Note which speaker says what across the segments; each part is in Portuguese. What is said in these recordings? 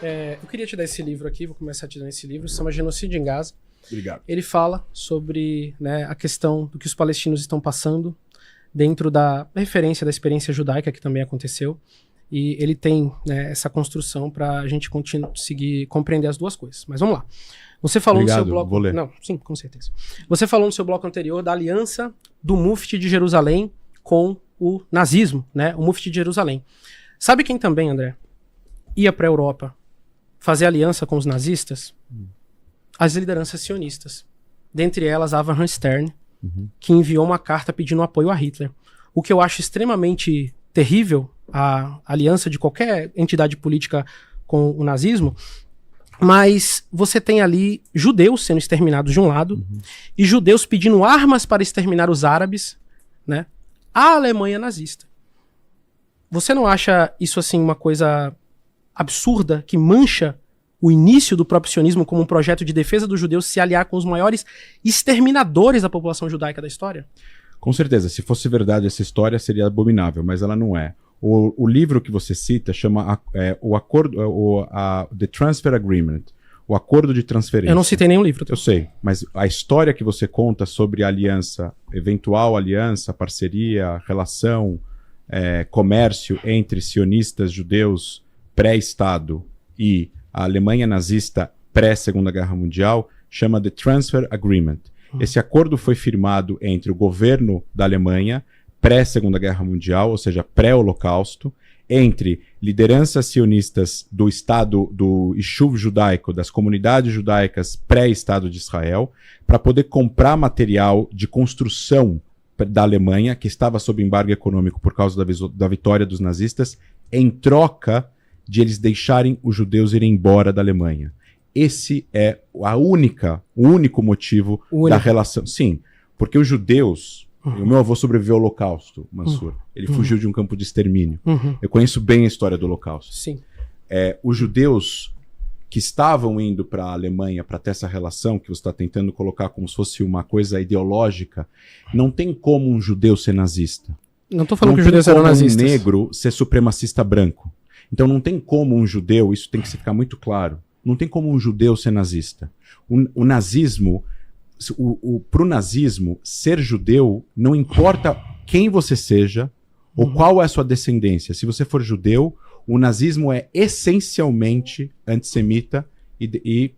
Speaker 1: Eu queria te dar esse livro aqui, vou começar te dando esse livro, se chama Genocídio em Gaza.
Speaker 2: Obrigado.
Speaker 1: Ele fala sobre, né, a questão do que os palestinos estão passando dentro da referência da experiência judaica que também aconteceu. E ele tem, né, essa construção para a gente conseguir compreender as duas coisas. Mas vamos lá. Você falou no seu bloco...
Speaker 2: Vou ler.
Speaker 1: Não, sim, com certeza. Você falou no seu bloco anterior da aliança do Mufti de Jerusalém com o nazismo, né? O Mufti de Jerusalém. Sabe quem também, André, ia para a Europa fazer aliança com os nazistas? As lideranças sionistas. Dentre elas, Avraham Stern, que enviou uma carta pedindo apoio a Hitler. O que eu acho extremamente terrível, a aliança de qualquer entidade política com o nazismo, mas você tem ali judeus sendo exterminados de um lado e judeus pedindo armas para exterminar os árabes, né? A Alemanha nazista. Você não acha isso assim uma coisa absurda que mancha o início do próprio sionismo como um projeto de defesa dos judeus se aliar com os maiores exterminadores da população judaica da história?
Speaker 2: Com certeza, se fosse verdade essa história seria abominável, mas ela não é. O livro que você cita chama The Transfer Agreement, o acordo de transferência.
Speaker 1: Eu não citei nenhum livro.
Speaker 2: Eu sei, mas a história que você conta sobre a aliança, eventual aliança, parceria, relação, comércio entre sionistas judeus pré-Estado e a Alemanha nazista pré-Segunda Guerra Mundial, chama The Transfer Agreement. Esse acordo foi firmado entre o governo da Alemanha pré-Segunda Guerra Mundial, ou seja, pré-Holocausto, entre lideranças sionistas do Estado, do Ishuv judaico, das comunidades judaicas pré-Estado de Israel, para poder comprar material de construção da Alemanha, que estava sob embargo econômico por causa da vitória dos nazistas, em troca de eles deixarem os judeus irem embora da Alemanha. Esse é o único motivo da relação. Sim, porque os judeus... O meu avô sobreviveu ao Holocausto, Mansur. Ele fugiu de um campo de extermínio. Eu conheço bem a história do Holocausto.
Speaker 1: Sim.
Speaker 2: Os judeus que estavam indo para a Alemanha para ter essa relação, que você está tentando colocar como se fosse uma coisa ideológica, não tem como um judeu ser nazista.
Speaker 1: Não estou falando que os judeus eram nazistas.
Speaker 2: Não tem como um negro ser supremacista branco. Então não tem como um judeu, isso tem que ficar muito claro, não tem como um judeu ser nazista. O nazismo... Pro nazismo, ser judeu não importa quem você seja ou qual é a sua descendência. Se você for judeu, o nazismo é essencialmente antissemita e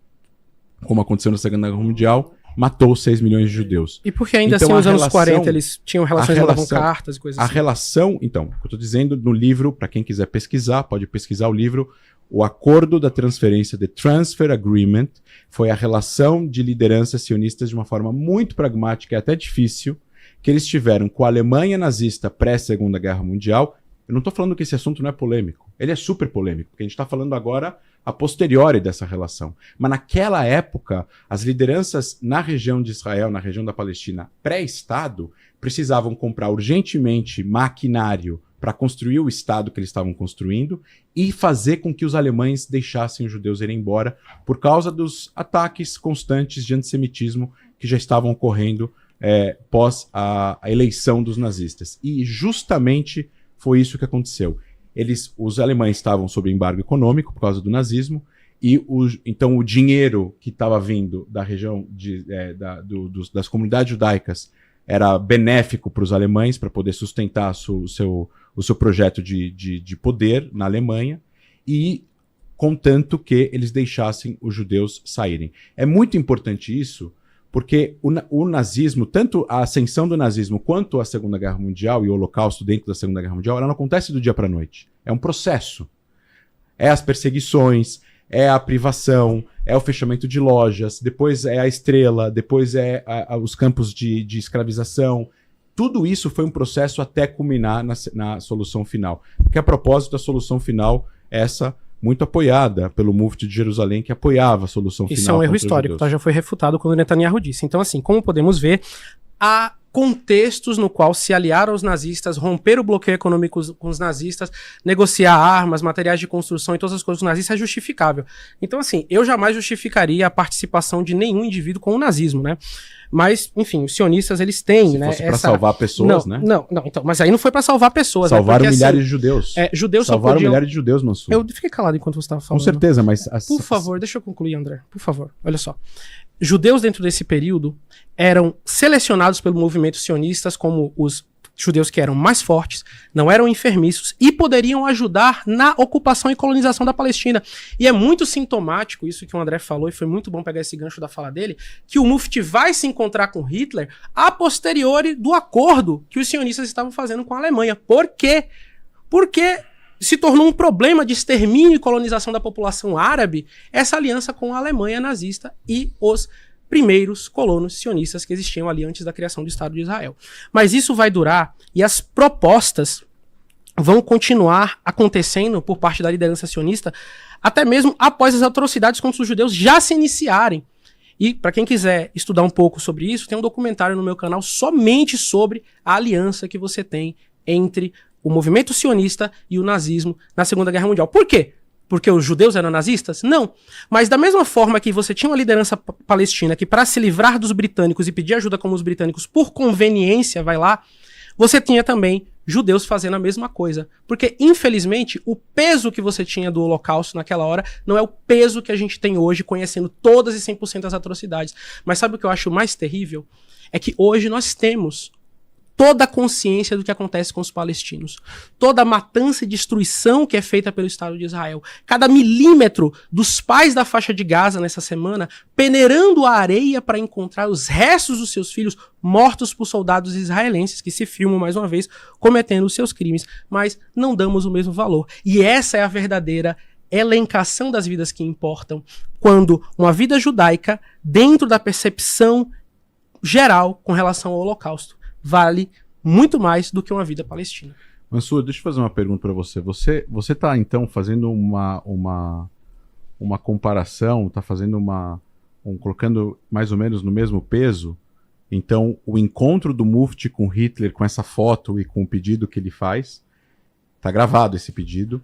Speaker 2: como aconteceu na Segunda Guerra Mundial, matou 6 milhões de judeus.
Speaker 1: E porque ainda assim, nos anos 40, eles tinham relações, mandavam cartas e coisas assim.
Speaker 2: A relação, então, o que eu estou dizendo no livro, para quem quiser pesquisar, pode pesquisar o livro. O acordo da transferência, The Transfer Agreement, foi a relação de lideranças sionistas de uma forma muito pragmática e até difícil, que eles tiveram com a Alemanha nazista pré-Segunda Guerra Mundial. Eu não estou falando que esse assunto não é polêmico. Ele é super polêmico, porque a gente está falando agora a posteriori dessa relação. Mas naquela época, as lideranças na região de Israel, na região da Palestina, pré-Estado, precisavam comprar urgentemente maquinário para construir o Estado que eles estavam construindo e fazer com que os alemães deixassem os judeus irem embora por causa dos ataques constantes de antissemitismo que já estavam ocorrendo pós a eleição dos nazistas. E justamente foi isso que aconteceu. Os alemães estavam sob embargo econômico por causa do nazismo e então o dinheiro que estava vindo da região das comunidades judaicas era benéfico para os alemães para poder sustentar o seu projeto de poder na Alemanha e contanto que eles deixassem os judeus saírem. É muito importante isso porque o nazismo, tanto a ascensão do nazismo quanto a Segunda Guerra Mundial e o Holocausto dentro da Segunda Guerra Mundial, ela não acontece do dia para a noite. É um processo. É as perseguições, é a privação, é o fechamento de lojas, depois é a estrela, depois é os campos de escravização. Tudo isso foi um processo até culminar na solução final. Porque a propósito, a solução final é essa muito apoiada pelo Mufti de Jerusalém, que apoiava a solução final.
Speaker 1: Isso é um erro histórico, tá? Já foi refutado quando o Netanyahu disse. Então, assim, como podemos ver, a contextos no qual se aliaram aos nazistas, romper o bloqueio econômico com os nazistas, negociar armas, materiais de construção e todas as coisas com os nazistas é justificável. Então, assim, eu jamais justificaria a participação de nenhum indivíduo com o nazismo, né? Mas, enfim, os sionistas, eles têm, né?
Speaker 2: Se fosse pra salvar pessoas, né?
Speaker 1: Não, então, mas aí não foi pra salvar pessoas,
Speaker 2: Salvaram
Speaker 1: né? Porque,
Speaker 2: milhares
Speaker 1: assim,
Speaker 2: de judeus.
Speaker 1: Judeus
Speaker 2: Salvaram
Speaker 1: só podiam...
Speaker 2: milhares de judeus, Mansur.
Speaker 1: Eu fiquei calado enquanto você estava falando.
Speaker 2: Com certeza, mas...
Speaker 1: Por favor, deixa eu concluir, André. Por favor, olha só. Judeus dentro desse período eram selecionados pelo movimento sionistas como os judeus que eram mais fortes, não eram enfermiços e poderiam ajudar na ocupação e colonização da Palestina. E é muito sintomático isso que o André falou, e foi muito bom pegar esse gancho da fala dele, que o Mufti vai se encontrar com Hitler a posteriori do acordo que os sionistas estavam fazendo com a Alemanha. Por quê? Porque se tornou um problema de extermínio e colonização da população árabe essa aliança com a Alemanha nazista e os primeiros colonos sionistas que existiam ali antes da criação do Estado de Israel. Mas isso vai durar e as propostas vão continuar acontecendo por parte da liderança sionista até mesmo após as atrocidades contra os judeus já se iniciarem. E para quem quiser estudar um pouco sobre isso, tem um documentário no meu canal somente sobre a aliança que você tem entre o movimento sionista e o nazismo na Segunda Guerra Mundial. Por quê? Porque os judeus eram nazistas? Não. Mas da mesma forma que você tinha uma liderança palestina que, para se livrar dos britânicos e pedir ajuda como os britânicos por conveniência, vai lá, você tinha também judeus fazendo a mesma coisa. Porque, infelizmente, o peso que você tinha do Holocausto naquela hora não é o peso que a gente tem hoje, conhecendo todas e 100% das atrocidades. Mas sabe o que eu acho mais terrível? É que hoje nós temos toda a consciência do que acontece com os palestinos. Toda a matança e destruição que é feita pelo Estado de Israel. Cada milímetro dos pais da faixa de Gaza nessa semana peneirando a areia para encontrar os restos dos seus filhos mortos por soldados israelenses que se filmam mais uma vez cometendo os seus crimes. Mas não damos o mesmo valor. E essa é a verdadeira elencação das vidas que importam. Quando uma vida judaica, dentro da percepção geral com relação ao Holocausto, vale muito mais do que uma vida palestina.
Speaker 2: Mansur, deixa eu fazer uma pergunta para você. Você está, então, fazendo uma comparação, está fazendo colocando mais ou menos no mesmo peso, então, o encontro do Mufti com Hitler, com essa foto e com o pedido que ele faz, está gravado esse pedido,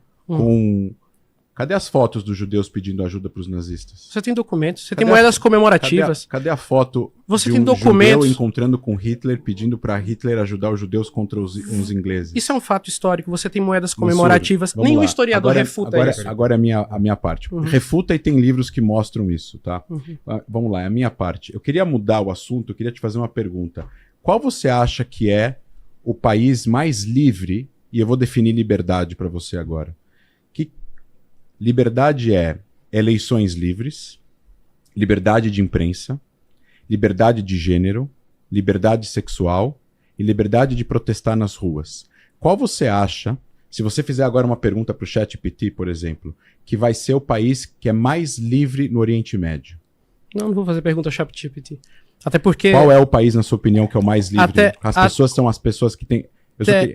Speaker 2: Cadê as fotos dos judeus pedindo ajuda para os nazistas?
Speaker 1: Você tem documentos, você tem moedas comemorativas.
Speaker 2: Cadê a foto
Speaker 1: você
Speaker 2: de
Speaker 1: tem documentos
Speaker 2: judeu encontrando com Hitler, pedindo para Hitler ajudar os judeus contra os ingleses?
Speaker 1: Isso é um fato histórico, você tem moedas comemorativas.
Speaker 2: Mansur,
Speaker 1: Nenhum historiador refuta isso.
Speaker 2: Agora é a minha parte. Refuta e tem livros que mostram isso, tá? Vamos lá, é a minha parte. Eu queria mudar o assunto, eu queria te fazer uma pergunta. Qual você acha que é o país mais livre, e eu vou definir liberdade para você agora. Liberdade é eleições livres, liberdade de imprensa, liberdade de gênero, liberdade sexual e liberdade de protestar nas ruas. Qual você acha, se você fizer agora uma pergunta para o ChatGPT, por exemplo, que vai ser o país que é mais livre no Oriente Médio?
Speaker 1: Não vou fazer pergunta ao ChatGPT. Até porque...
Speaker 2: Qual é o país, na sua opinião, que é o mais livre? Pessoas são as pessoas que têm...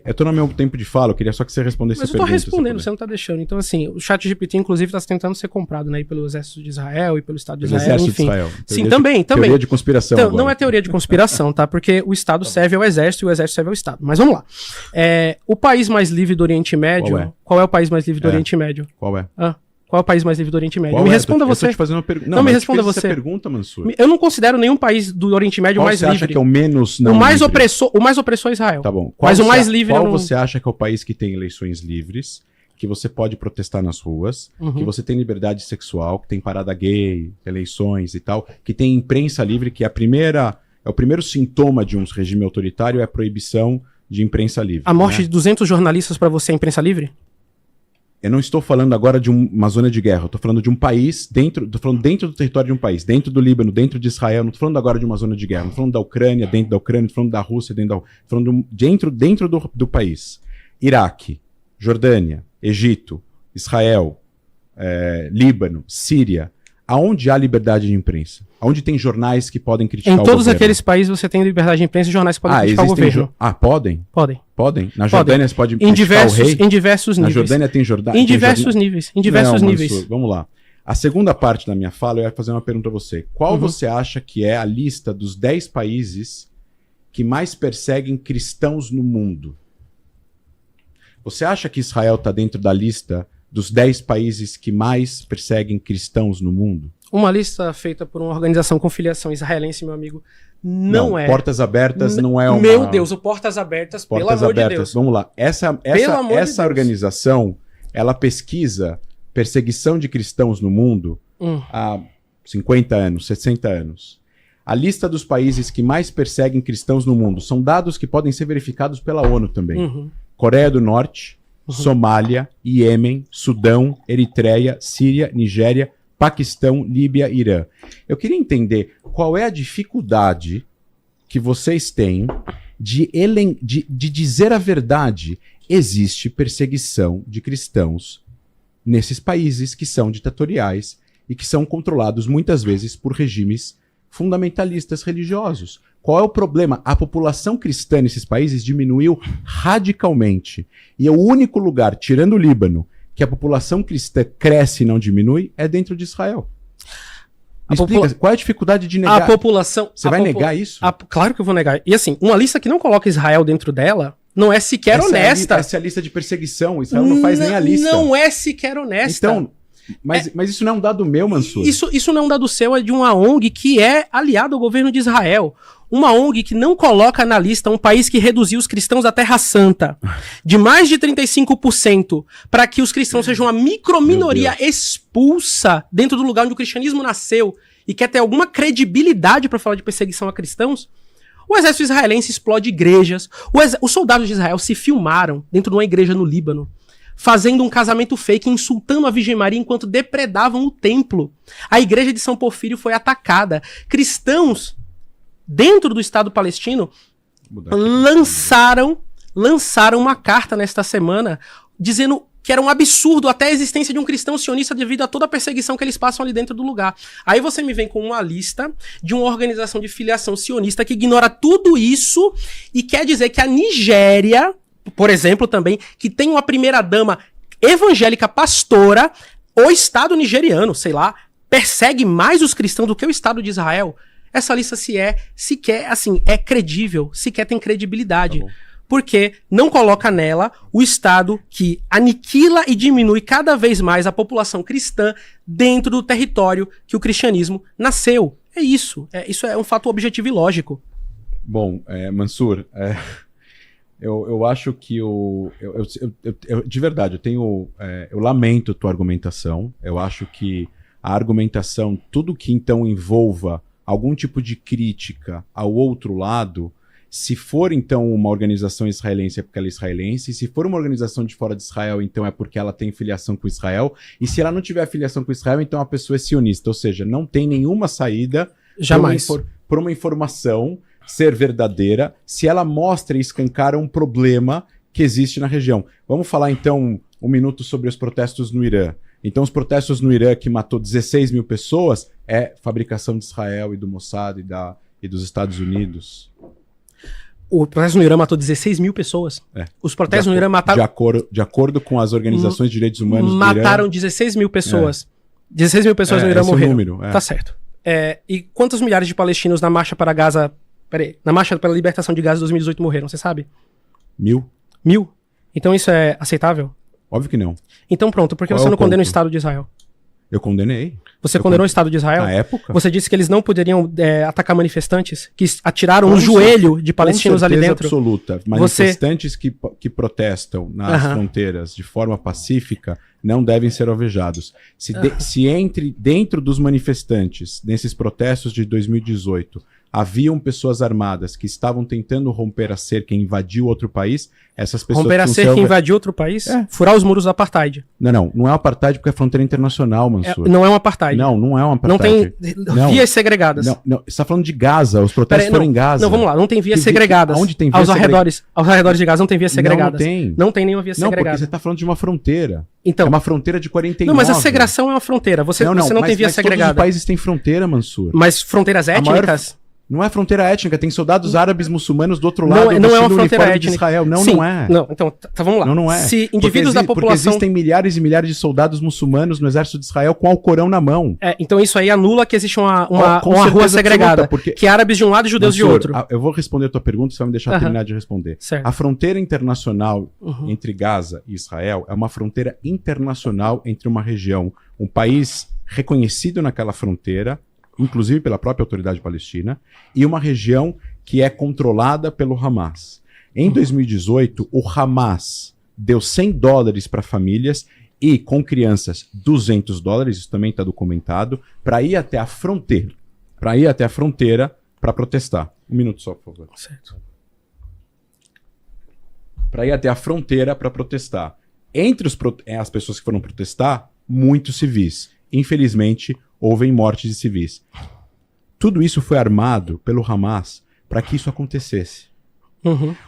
Speaker 2: Eu tô no meu tempo de fala, eu queria só que você respondesse essa pergunta.
Speaker 1: Mas eu tô respondendo, você não tá deixando. Então, assim, o ChatGPT, inclusive, tá tentando ser comprado, né, pelo exército de Israel e pelo Estado de Israel,
Speaker 2: exército
Speaker 1: enfim.
Speaker 2: De Israel.
Speaker 1: Sim, também.
Speaker 2: Teoria de conspiração
Speaker 1: então,
Speaker 2: agora.
Speaker 1: não é teoria de conspiração, tá? Porque o Estado serve ao exército e o exército serve ao Estado. Mas vamos lá. O país mais livre do Oriente Médio... Qual é o país mais livre do Oriente Médio?
Speaker 2: Qual é?
Speaker 1: Qual é o país mais livre do Oriente Médio? Me responda você.
Speaker 2: Eu tô te fazendo uma pergunta.
Speaker 1: Não, me responda você.
Speaker 2: Essa pergunta, Mansur.
Speaker 1: Eu não considero nenhum país do Oriente Médio mais livre.
Speaker 2: Qual você acha que é o menos não
Speaker 1: o mais opressor é Israel.
Speaker 2: Tá bom.
Speaker 1: Mas o mais livre
Speaker 2: Qual você acha que é o país que tem eleições livres, que você pode protestar nas ruas, que você tem liberdade sexual, que tem parada gay, eleições e tal, que tem imprensa livre, que é o primeiro sintoma de um regime autoritário é a proibição de imprensa livre.
Speaker 1: A morte de 200 jornalistas para você é imprensa livre?
Speaker 2: Eu não estou falando agora de uma zona de guerra, eu estou falando de um país, estou falando dentro do território de um país, dentro do Líbano, dentro de Israel, não estou falando agora de uma zona de guerra, não estou falando da Ucrânia, dentro da Ucrânia, estou falando da Rússia, estou falando dentro do país. Iraque, Jordânia, Egito, Israel, Líbano, Síria, aonde há liberdade de imprensa? Aonde tem jornais que podem criticar o governo?
Speaker 1: Em todos aqueles países você tem liberdade de imprensa e jornais que podem criticar o governo.
Speaker 2: Podem?
Speaker 1: Podem.
Speaker 2: Na Jordânia você pode criticar o rei?
Speaker 1: Em diversos níveis.
Speaker 2: Na Jordânia tem jornais?
Speaker 1: Em diversos níveis.
Speaker 2: Mansur, vamos lá. A segunda parte da minha fala, eu ia fazer uma pergunta a você. Qual você acha que é a lista dos 10 países que mais perseguem cristãos no mundo. Você acha que Israel está dentro da lista dos 10 países que mais perseguem cristãos no mundo?
Speaker 1: Uma lista feita por uma organização com filiação israelense, meu amigo, não é.
Speaker 2: Portas Abertas não é uma...
Speaker 1: Meu Deus, o Portas Abertas, pelo amor de Deus.
Speaker 2: Vamos lá. Essa organização, ela pesquisa perseguição de cristãos no mundo há 50 anos, 60 anos. A lista dos países que mais perseguem cristãos no mundo são dados que podem ser verificados pela ONU também. Coreia do Norte, Somália, Iêmen, Sudão, Eritreia, Síria, Nigéria, Paquistão, Líbia, Irã. Eu queria entender qual é a dificuldade que vocês têm de dizer a verdade. Existe perseguição de cristãos nesses países que são ditatoriais e que são controlados muitas vezes por regimes fundamentalistas religiosos. Qual é o problema? A população cristã nesses países diminuiu radicalmente. E é o único lugar, tirando o Líbano, que a população cristã cresce e não diminui, é dentro de Israel. Explica, qual é a dificuldade de negar?
Speaker 1: A população...
Speaker 2: Você vai negar isso?
Speaker 1: Claro que eu vou negar. E assim, uma lista que não coloca Israel dentro dela não é sequer honesta.
Speaker 2: Essa é a lista de perseguição. Israel não faz nem a lista.
Speaker 1: Não é sequer honesta.
Speaker 2: Então, mas isso não é um dado meu, Mansur.
Speaker 1: Isso não é um dado seu, é de uma ONG que é aliada ao governo de Israel. Uma ONG que não coloca na lista um país que reduziu os cristãos da Terra Santa de mais de 35% para que os cristãos sejam uma microminoria expulsa dentro do lugar onde o cristianismo nasceu e quer ter alguma credibilidade para falar de perseguição a cristãos. O exército israelense explode igrejas. Os soldados de Israel se filmaram dentro de uma igreja no Líbano, fazendo um casamento fake, insultando a Virgem Maria enquanto depredavam o templo. A igreja de São Porfírio foi atacada. Cristãos dentro do Estado palestino lançaram uma carta nesta semana dizendo que era um absurdo até a existência de um cristão sionista devido a toda a perseguição que eles passam ali dentro do lugar. Aí você me vem com uma lista de uma organização de filiação sionista que ignora tudo isso e quer dizer que a Nigéria, por exemplo, também, que tem uma primeira-dama evangélica pastora, o Estado nigeriano, sei lá, persegue mais os cristãos do que o Estado de Israel. Essa lista sequer, assim, é credível, sequer tem credibilidade. Tá, porque não coloca nela o Estado que aniquila e diminui cada vez mais a população cristã dentro do território que o cristianismo nasceu. É isso. Isso é um fato objetivo e lógico.
Speaker 2: Bom, Mansur, eu acho que de verdade, eu lamento tua argumentação. Eu acho que a argumentação, tudo que então envolva algum tipo de crítica ao outro lado, se for então uma organização israelense é porque ela é israelense, se for uma organização de fora de Israel, então é porque ela tem filiação com Israel, e se ela não tiver filiação com Israel, então a pessoa é sionista, ou seja, não tem nenhuma saída
Speaker 1: jamais
Speaker 2: por uma informação ser verdadeira, se ela mostra e escancara um problema que existe na região. Vamos falar então um minuto sobre os protestos no Irã. Então, os protestos no Irã que matou 16 mil pessoas é fabricação de Israel e do Mossad e dos Estados Unidos.
Speaker 1: O protesto no Irã matou 16 mil pessoas. Os protestos no Irã mataram...
Speaker 2: De acordo com as organizações de direitos humanos
Speaker 1: mataram 16 mil pessoas. 16 mil pessoas no Irã morreram.
Speaker 2: Número,
Speaker 1: Tá certo. E quantos milhares de palestinos na marcha para Gaza... na marcha pela libertação de Gaza em 2018 morreram, você sabe?
Speaker 2: 1.000.
Speaker 1: 1.000? Então isso é aceitável?
Speaker 2: Óbvio que não.
Speaker 1: Então pronto, por que você não condena o Estado de Israel?
Speaker 2: Eu condenei.
Speaker 1: Você condenou o Estado de Israel?
Speaker 2: Na época?
Speaker 1: Você disse que eles não poderiam atacar manifestantes que atiraram no joelho de palestinos ali dentro?
Speaker 2: Absoluta. Manifestantes que protestam nas fronteiras de forma pacífica não devem ser alvejados. Se entre dentro dos manifestantes, nesses protestos de 2018, haviam pessoas armadas que estavam tentando romper a cerca e invadir outro país, essas pessoas...
Speaker 1: Romper a cerca e invadir outro país? Furar os muros do apartheid.
Speaker 2: Não é um apartheid porque é fronteira internacional, Mansur.
Speaker 1: Não é um apartheid.
Speaker 2: Não é um apartheid.
Speaker 1: Não tem vias segregadas.
Speaker 2: Não, você está falando de Gaza, os protestos foram em Gaza.
Speaker 1: Não, vamos lá, não tem vias segregadas.
Speaker 2: Onde tem vias segregadas?
Speaker 1: Aos arredores de Gaza não tem vias segregadas.
Speaker 2: Não tem.
Speaker 1: Não tem nenhuma via segregada.
Speaker 2: Não, porque você está falando de uma fronteira.
Speaker 1: Então,
Speaker 2: é uma fronteira de 49.
Speaker 1: Não, mas a segregação é uma fronteira. Você não tem via segregada.
Speaker 2: Todos os países têm fronteira, Mansur.
Speaker 1: Mas fronteiras étnicas?
Speaker 2: Não é fronteira étnica, tem soldados árabes muçulmanos do outro lado
Speaker 1: não é uma
Speaker 2: vestindo o
Speaker 1: fronteira
Speaker 2: uniforme de
Speaker 1: étnica.
Speaker 2: Israel. Não,
Speaker 1: Sim,
Speaker 2: não é.
Speaker 1: Não, então, vamos lá.
Speaker 2: Não é.
Speaker 1: Se indivíduos da população...
Speaker 2: Porque existem milhares e milhares de soldados muçulmanos no exército de Israel com Alcorão na mão.
Speaker 1: Então isso aí anula que existe uma
Speaker 2: Com
Speaker 1: rua
Speaker 2: certeza
Speaker 1: segregada,
Speaker 2: absoluta,
Speaker 1: que é árabes de um lado e judeus de outro.
Speaker 2: Eu vou responder a tua pergunta, você vai me deixar terminar de responder.
Speaker 1: Certo.
Speaker 2: A fronteira internacional entre Gaza e Israel é uma fronteira internacional entre uma região, um país reconhecido naquela fronteira, inclusive pela própria autoridade palestina, e uma região que é controlada pelo Hamas. Em 2018, o Hamas deu $100 para famílias e, com crianças, $200, isso também está documentado, para ir até a fronteira. Para protestar. Um minuto só, por favor.
Speaker 1: Certo.
Speaker 2: Para ir até a fronteira para protestar. Entre as pessoas que foram protestar, muitos civis. Infelizmente, houve mortes de civis. Tudo isso foi armado pelo Hamas para que isso acontecesse.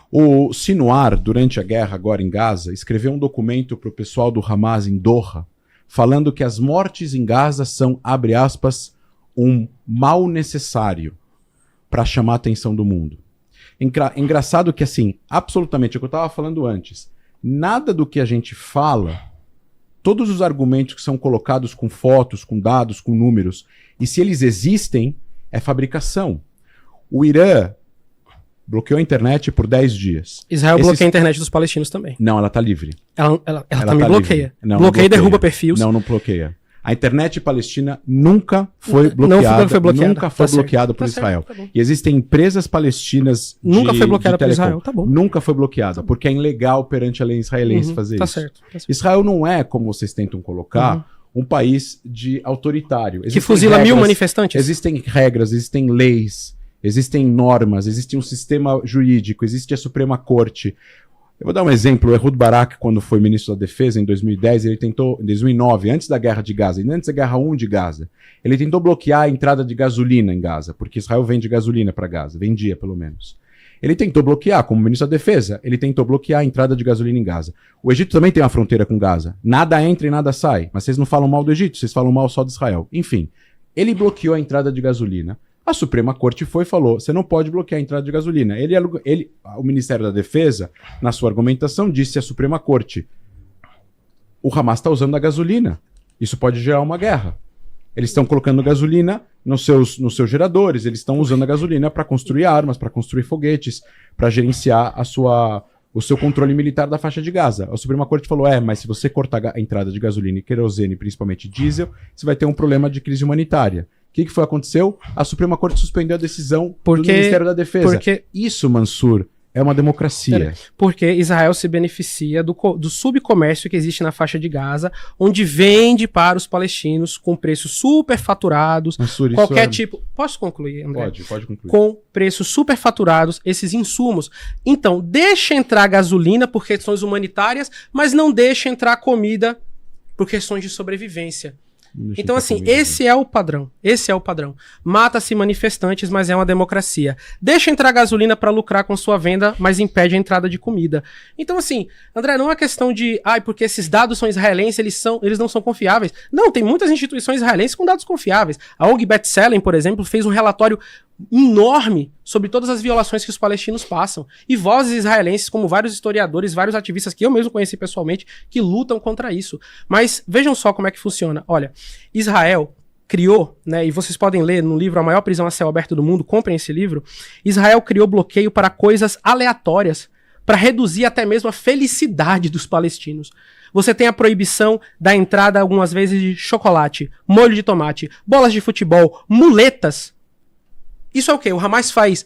Speaker 2: O Sinwar, durante a guerra agora em Gaza, escreveu um documento para o pessoal do Hamas em Doha, falando que as mortes em Gaza são, abre aspas, um mal necessário para chamar a atenção do mundo. Engraçado que, assim, absolutamente, é o que eu estava falando antes, nada do que a gente fala, todos os argumentos que são colocados com fotos, com dados, com números, e se eles existem, é fabricação. O Irã bloqueou a internet por 10 dias.
Speaker 1: Israel bloqueia a internet dos palestinos também.
Speaker 2: Não, ela está livre.
Speaker 1: Ela também bloqueia.
Speaker 2: Não,
Speaker 1: bloqueia e derruba perfis.
Speaker 2: Não bloqueia. A internet palestina nunca foi bloqueada. Nunca foi bloqueada por Israel.
Speaker 1: Tá,
Speaker 2: e existem empresas palestinas
Speaker 1: nunca foi bloqueada por Israel, tá bom.
Speaker 2: Nunca foi bloqueada, porque é ilegal perante a lei israelense fazer isso.
Speaker 1: Certo.
Speaker 2: Israel não é, como vocês tentam colocar, um país de autoritário.
Speaker 1: Que fuzila 1000 manifestantes?
Speaker 2: Existem regras, existem leis, existem normas, existe um sistema jurídico, existe a Suprema Corte. Eu vou dar um exemplo. O Ehud Barak, quando foi ministro da Defesa em 2010, ele tentou, em 2009, antes da Guerra de Gaza, e antes da Guerra 1 de Gaza, ele tentou bloquear a entrada de gasolina em Gaza, porque Israel vende gasolina para Gaza, vendia pelo menos. Ele tentou bloquear, como ministro da Defesa, ele tentou bloquear a entrada de gasolina em Gaza. O Egito também tem uma fronteira com Gaza. Nada entra e nada sai. Mas vocês não falam mal do Egito, vocês falam mal só de Israel. Enfim, ele bloqueou a entrada de gasolina. A Suprema Corte foi e falou, você não pode bloquear a entrada de gasolina. O Ministério da Defesa, na sua argumentação, disse à Suprema Corte, o Hamas está usando a gasolina. Isso pode gerar uma guerra. Eles estão colocando gasolina nos seus geradores, eles estão usando a gasolina para construir armas, para construir foguetes, para gerenciar o seu controle militar da faixa de Gaza. A Suprema Corte falou, mas se você cortar a entrada de gasolina e querosene, principalmente diesel, você vai ter um problema de crise humanitária. O que aconteceu? A Suprema Corte suspendeu a decisão do Ministério da Defesa. Isso, Mansur, é uma democracia.
Speaker 1: Porque Israel se beneficia do subcomércio que existe na faixa de Gaza, onde vende para os palestinos com preços superfaturados,
Speaker 2: Mansur,
Speaker 1: qualquer tipo... Posso concluir, André?
Speaker 2: Pode concluir.
Speaker 1: Com preços superfaturados, esses insumos. Então, deixa entrar gasolina por questões humanitárias, mas não deixa entrar comida por questões de sobrevivência. Então, assim, esse é o padrão. Mata-se manifestantes, mas é uma democracia. Deixa entrar gasolina para lucrar com sua venda, mas impede a entrada de comida. Então, assim, André, não é questão de porque esses dados são israelenses, eles não são confiáveis. Não, tem muitas instituições israelenses com dados confiáveis. A ONG B'Tselem, por exemplo, fez um relatório enorme sobre todas as violações que os palestinos passam. E vozes israelenses, como vários historiadores, vários ativistas que eu mesmo conheci pessoalmente, que lutam contra isso. Mas vejam só como é que funciona. Olha, Israel criou, e vocês podem ler no livro A Maior Prisão a Céu Aberto do Mundo, comprem esse livro. Israel criou bloqueio para coisas aleatórias, para reduzir até mesmo a felicidade dos palestinos. Você tem a proibição da entrada, algumas vezes, de chocolate, molho de tomate, bolas de futebol, muletas. Isso é o quê? O Hamas faz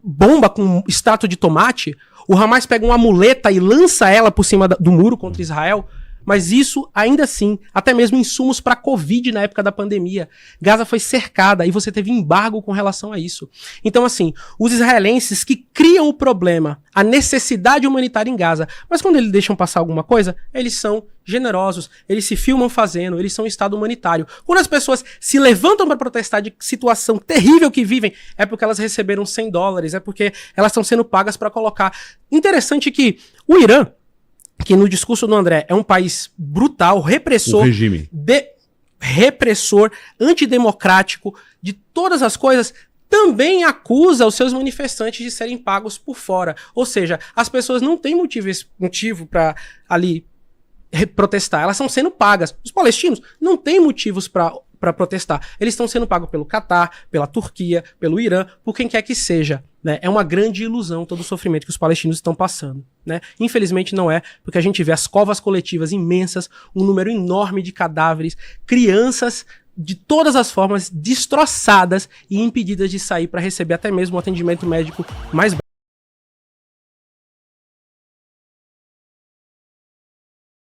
Speaker 1: bomba com extrato de tomate? O Hamas pega uma muleta e lança ela por cima do muro contra Israel? Mas isso, ainda assim, até mesmo insumos para Covid na época da pandemia. Gaza foi cercada e você teve embargo com relação a isso. Então, assim, os israelenses que criam o problema, a necessidade humanitária em Gaza, mas quando eles deixam passar alguma coisa, eles são generosos, eles se filmam fazendo, eles são um estado humanitário. Quando as pessoas se levantam para protestar de situação terrível que vivem, é porque elas receberam $100, é porque elas estão sendo pagas para colocar. Interessante que o Irã, que no discurso do André é um país brutal, repressor,
Speaker 2: regime.
Speaker 1: Repressor, antidemocrático, de todas as coisas, também acusa os seus manifestantes de serem pagos por fora. Ou seja, as pessoas não têm motivo para ali protestar, elas estão sendo pagas. Os palestinos não têm motivos para protestar. Eles estão sendo pagos pelo Catar, pela Turquia, pelo Irã, por quem quer que seja. Né? É uma grande ilusão todo o sofrimento que os palestinos estão passando. Né? Infelizmente não é, porque a gente vê as covas coletivas imensas, um número enorme de cadáveres, crianças de todas as formas destroçadas e impedidas de sair para receber até mesmo o atendimento médico mais